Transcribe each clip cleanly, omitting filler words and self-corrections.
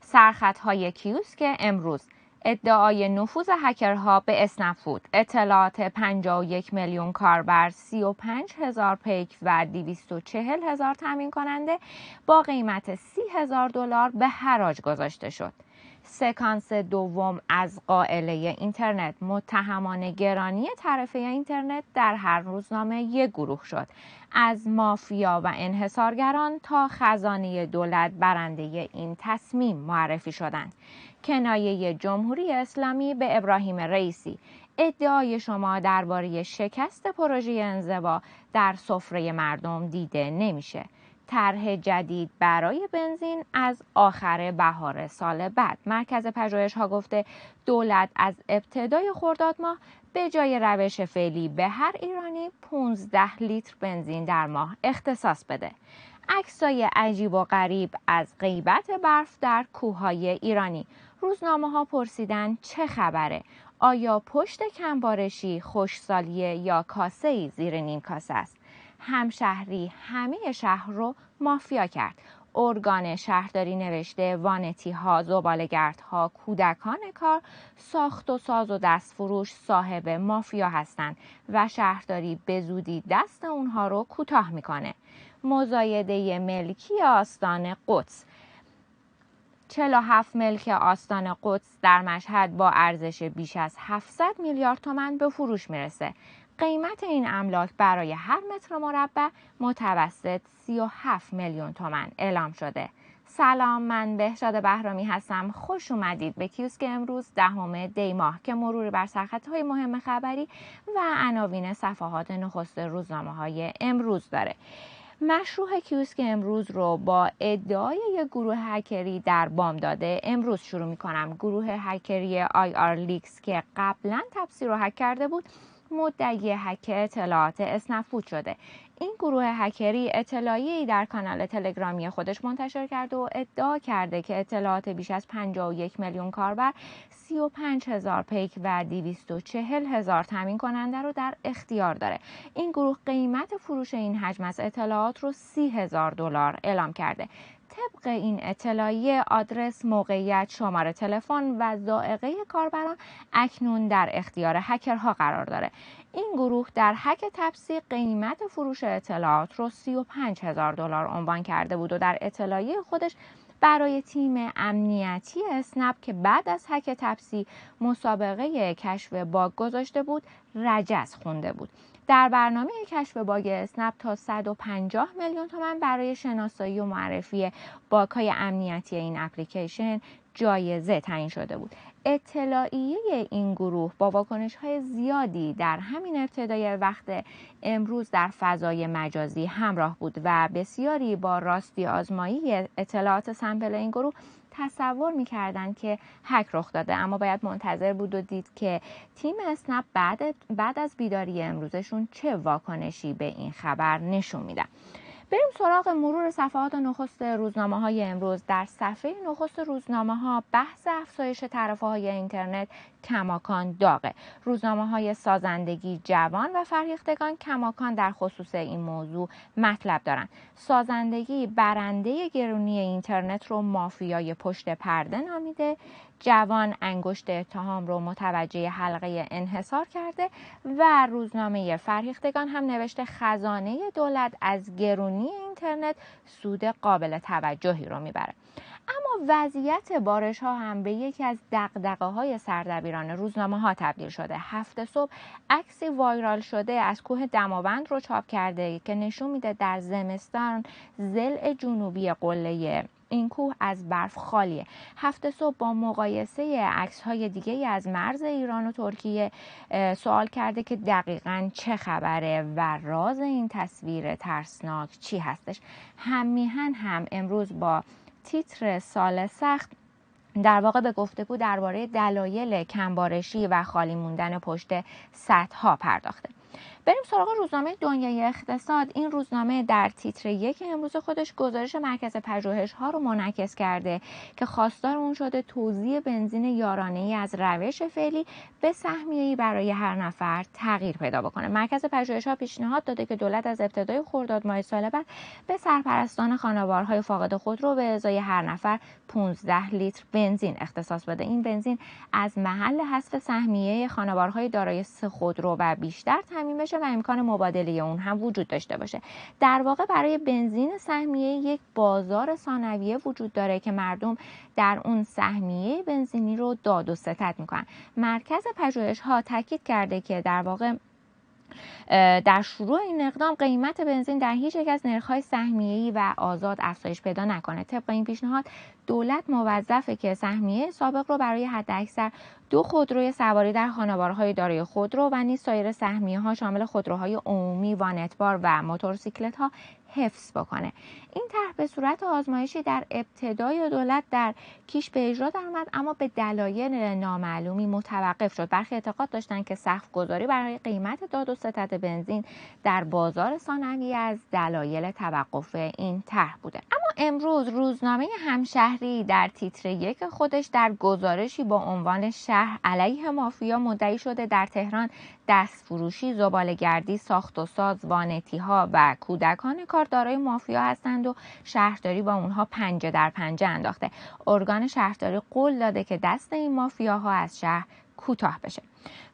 سرخطهای کیوسک امروز: ادعای نفوذ هکرها به اسنپ فود، اطلاعات 51 میلیون کاربر، 35,000 پیک و 240,000 تامین کننده با قیمت $30,000 به حراج گذاشته شد. سکانس دوم از قائله اینترنت: متهمان گرانی تعرفه اینترنت در هر روزنامه یک گروه شد. از مافیا و انحصارگران تا خزانه دولت برنده این تصمیم معرفی شدند. کنایه جمهوری اسلامی به ابراهیم رئیسی: ادعای شما درباره شکست پروژه انزوا در سفره مردم دیده نمیشه. طرح جدید برای بنزین از آخر بهار سال بعد. مرکز پژوهش‌ها گفته دولت از ابتدای خرداد ماه به جای روش فعلی به هر ایرانی 15 لیتر بنزین در ماه اختصاص بده. عکسای عجیب و غریب از غیبت برف در کوههای ایرانی. روزنامه‌ها پرسیدن چه خبره؟ آیا پشت کمبارشی خشکسالیه یا کاسه‌ای زیر نیم کاسه است؟ همشهری همه شهر رو مافیا کرد. ارگان شهرداری نوشته وانتی‌ها، زباله‌گردها، کودکان کار، ساخت و ساز و دستفروش صاحب مافیا هستند و شهرداری به زودی دست اونها رو کوتاه میکنه. مزایده ملکی آستان قدس: 47 ملک آستان قدس در مشهد با ارزش بیش از 700 میلیارد تومان به فروش میرسه. قیمت این املاک برای هر متر مربع متوسط 37 میلیون تومان اعلام شده. سلام، من بهشاد بهرامی هستم. خوش اومدید به کیوسک امروز 10 دی ماه که مرور بر سرخطهای مهم خبری و عناوین صفحات نخست روزنامه‌های امروز داره. مشروع کیوسک امروز رو با ادعای یک گروه هکری در بامداد امروز شروع می‌کنم. گروه هکری IR-Leaks که قبلا تپسی رو هک کرده بود، مدعی هک اطلاعات اسنپ فود شده. این گروه هکری اطلاعیه‌ای در کانال تلگرامی خودش منتشر کرده و ادعا کرده که اطلاعات بیش از 51 میلیون کاربر، 35,000 پیک و 240,000 تامین کننده رو در اختیار داره. این گروه قیمت فروش این حجم از اطلاعات رو $30,000 اعلام کرده. طبق این اطلاعیه آدرس، موقعیت، شماره تلفن و ذائقه کاربران اکنون در اختیار هکرها قرار داره. این گروه در هک تپسی قیمت فروش اطلاعات رو $35,000 عنوان کرده بود و در اطلاعیه خودش برای تیم امنیتی اسنپ که بعد از هک تپسی مسابقه کشف باگ گذاشته بود رجز خونده بود. در برنامه کشف باگ اسنپ تا 150 میلیون تومان برای شناسایی و معرفی باگ‌های امنیتی این اپلیکیشن جایزه تعیین شده بود. اطلاعیه این گروه با واکنش‌های زیادی در همین ابتدای وقت امروز در فضای مجازی همراه بود و بسیاری با راستی آزمایی اطلاعات سمپل این گروه تصور می‌کردند که هک رخ داده، اما باید منتظر بود و دید که تیم اسنپ بعد از بیداری امروزشون چه واکنشی به این خبر نشون میدن. بریم سراغ مرور صفحات نخست روزنامه‌های امروز. در صفحه نخست روزنامه‌ها بحث افزایش تعرفه‌های اینترنت کماکان داغه. روزنامه‌های سازندگی، جوان و فرهیختگان کماکان در خصوص این موضوع مطلب دارند. سازندگی برنده گرونی اینترنت رو مافیای پشت پرده نامیده. جوان انگشت اتهام رو متوجه حلقه انحصار کرده و روزنامه فرهیختگان هم نوشته خزانه دولت از گرونی اینترنت سود قابل توجهی رو میبره. اما وضعیت بارش ها هم به یکی از دغدغه‌های سردبیران روزنامه ها تبدیل شده. هفته صبح عکسی وایرال شده از کوه دماوند رو چاپ کرده که نشون میده در زمستان ضلع جنوبی قله این کوه از برف خالیه. هفته صبح با مقایسه عکس‌های دیگه از مرز ایران و ترکیه سوال کرده که دقیقاً چه خبره و راز این تصویر ترسناک چی هستش. هم میهن هم امروز با تیتر سال سخت در واقع به گفتگو درباره دلایل کمبارشی و خالی موندن پشت سدها پرداخته. بریم سراغ روزنامه دنیای اقتصاد. این روزنامه در تیتر 1 امروز خودش گزارش مرکز پژوهش‌ها رو منعکس کرده که خواستار اون شده توزیع بنزین یارانه‌ای از روش فعلی به سهمیه‌ای برای هر نفر تغییر پیدا بکنه. مرکز پژوهش‌ها پیشنهاد داده که دولت از ابتدای خرداد ماه سال بعد به سرپرستان خانوارهای فاقد خودرو به ازای هر نفر 15 لیتر بنزین اختصاص بده. این بنزین از محل حذف سهمیه خانوارهای دارای 3 خودرو و بیشتر تامین بشه و امکان مبادله اون هم وجود داشته باشه. در واقع برای بنزین سهمیه یک بازار ثانویه وجود داره که مردم در اون سهمیه بنزینی رو داد و ستد میکنن. مرکز پژوهش‌ها تاکید کرده که در واقع در شروع این اقدام قیمت بنزین در هیچ یک از نرخ‌های سهمیه‌ای و آزاد افزایش پیدا نکنه. طبق این پیشنهاد دولت موظفه که سهمیه سابق رو برای حداکثر 2 خودروی سواری در خانوارهای دارای خودرو و نیز سایر سهمیه‌ها شامل خودروهای عمومی، وانتبار و موتورسیکلت‌ها حفظ بکنه. این طرح به صورت آزمایشی در ابتدای دولت در کیش به اجرا درآمد، اما به دلایل نامعلومی متوقف شد. برخی اعتقاد داشتند که سقف گذاری برای قیمت داد و ستد بنزین در بازار ثانوی از دلایل توقف این طرح بوده. اما امروز روزنامه همشهری در تیتر 1 خودش در گزارشی با عنوان شهر علیه مافیا مدعی شده در تهران دستفروشی، زباله‌گردی، ساخت و ساز، وانتی‌ها و کودکان کار دارای مافیا هستند و شهرداری با اونها پنجه در پنجه انداخته. ارگان شهرداری قول داده که دست این مافیاها از شهر کوتاه بشه.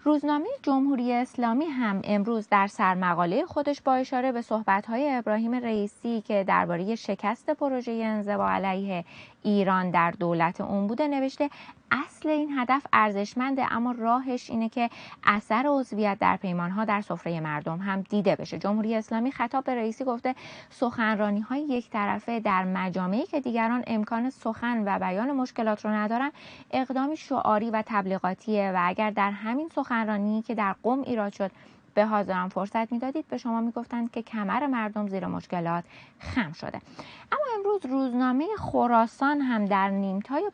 روزنامه جمهوری اسلامی هم امروز در سرمقاله خودش با اشاره به صحبت‌های ابراهیم رئیسی که درباره شکست پروژه انزوا علیه ایران در دولت اون بوده نوشته اصل این هدف ارزشمنده، اما راهش اینه که اثر عضویت در پیمانها در سفره مردم هم دیده بشه. جمهوری اسلامی خطاب به رئیسی گفته سخنرانی‌های یک طرفه در مجامعی که دیگران امکان سخن و بیان مشکلات رو ندارن اقدامی شعاری و تبلیغاتیه و اگر در همین سخنرانی که در قم ایراد شد به حاضران فرصت میدادید به شما میگفتند که کمر مردم زیر مشکلات خم شده. اما امروز روزنامه خراسان هم در نیمتای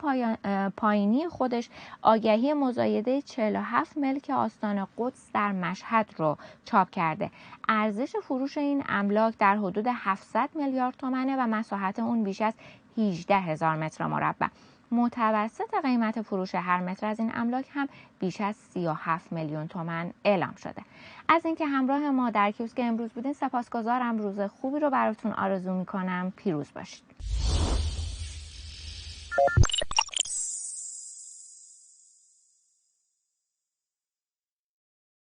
پایینی خودش آگهی مزایده 47 ملک آستان قدس در مشهد رو چاپ کرده. ارزش فروش این املاک در حدود 700 میلیارد تومانه و مساحت اون بیش از 18,000 متر مربع. متوسط قیمت فروش هر متر از این املاک هم بیش از 37 میلیون تومان اعلام شده. از اینکه همراه ما در کیوسک امروز بودین سپاسگزارم. روز خوبی رو براتون آرزو میکنم. پیروز باشید.